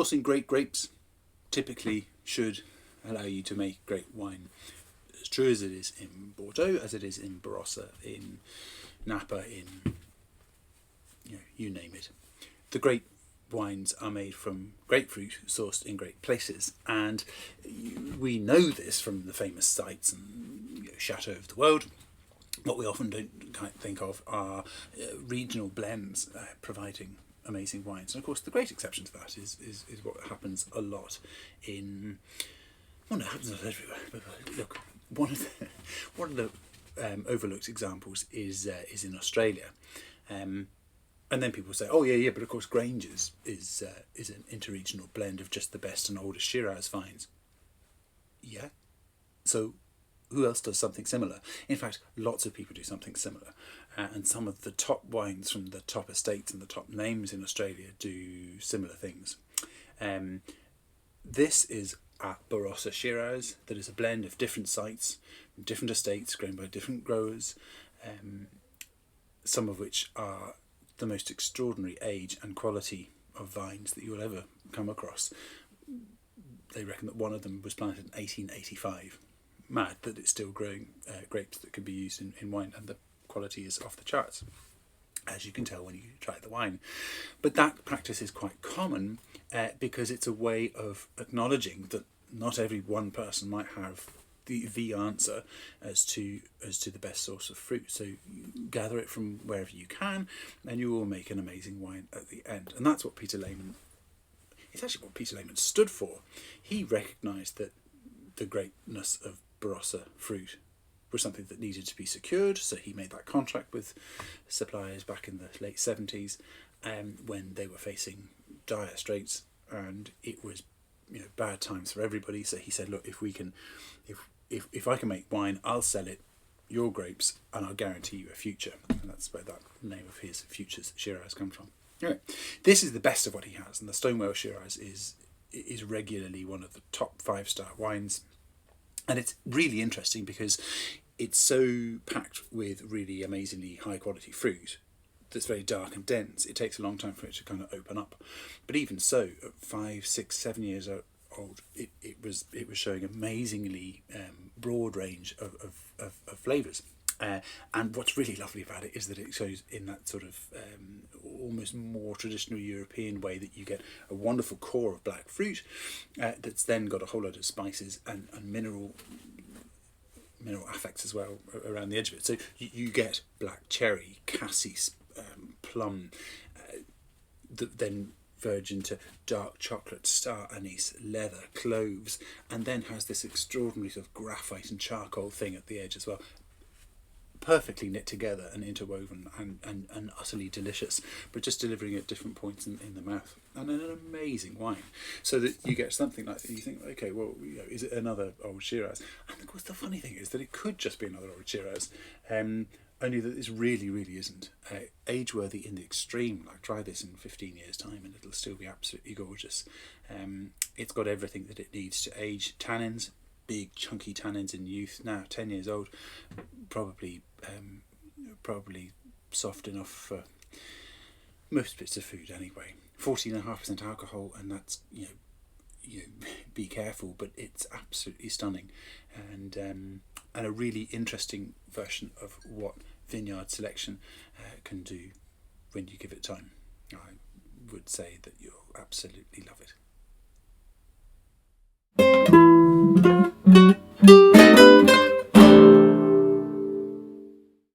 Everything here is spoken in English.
sourcing great grapes typically should allow you to make great wine. As true as it is in Bordeaux, as it is in Barossa, in Napa, in you name it. The great wines are made from grapefruit sourced in great places, and we know this from the famous sites and chateaux of the world. What we often don't think of are regional blends providing amazing wines. And of course the great exception to that is what happens a lot in, well, no, it happens everywhere, but look, one of the overlooked examples is in Australia. And then people say, oh yeah, but of course Granger's is an interregional blend of just the best and oldest Shiraz vines. Yeah. So who else does something similar? In fact, lots of people do something similar. And some of the top wines from the top estates and the top names in Australia do similar things. This is a Barossa Shiraz that is a blend of different sites, different estates, grown by different growers, some of which are the most extraordinary age and quality of vines that you'll ever come across. They reckon that one of them was planted in 1885. Mad that it's still growing grapes that could be used in wine, and the quality is off the charts, as you can tell when you try the wine. But that practice is quite common because it's a way of acknowledging that not every one person might have the answer as to the best source of fruit. So you gather it from wherever you can, and you will make an amazing wine at the end. And that's what Peter Lehmann. It's actually what Peter Lehmann stood for. He recognised that the greatness of Barossa fruit was something that needed to be secured, so he made that contract with suppliers back in the late 70s, when they were facing dire straits and it was bad times for everybody. So he said, look, if I can make wine, I'll sell it, your grapes, and I'll guarantee you a future. And that's where that name of his, Futures Shiraz, comes from. Anyway, this is the best of what he has, and the Stonewell Shiraz is regularly one of the top 5-star wines. And it's really interesting because it's so packed with really amazingly high quality fruit that's very dark and dense. It takes a long time for it to kind of open up. But even so, at 5, 6, 7 years old, it was showing amazingly broad range of flavours. And what's really lovely about it is that it shows in that sort of almost more traditional European way that you get a wonderful core of black fruit that's then got a whole load of spices and mineral affects as well around the edge of it. So you get black cherry, cassis, plum, that then verge into dark chocolate, star anise, leather, cloves, and then has this extraordinary sort of graphite and charcoal thing at the edge as well. Perfectly knit together and interwoven and utterly delicious, but just delivering at different points in the mouth. And an amazing wine. So that you get something like that, you think, okay, well, is it another old Shiraz? And of course the funny thing is that it could just be another old Shiraz, only that this really, really isn't. Age-worthy in the extreme. Like, try this in 15 years' time and it'll still be absolutely gorgeous. It's got everything that it needs to age. Tannins, big chunky tannins in youth. Now 10 years old, probably soft enough for most bits of food anyway. 14.5% alcohol, and that's be careful, but it's absolutely stunning, and a really interesting version of what vineyard selection can do when you give it time. I would say that you'll absolutely love it.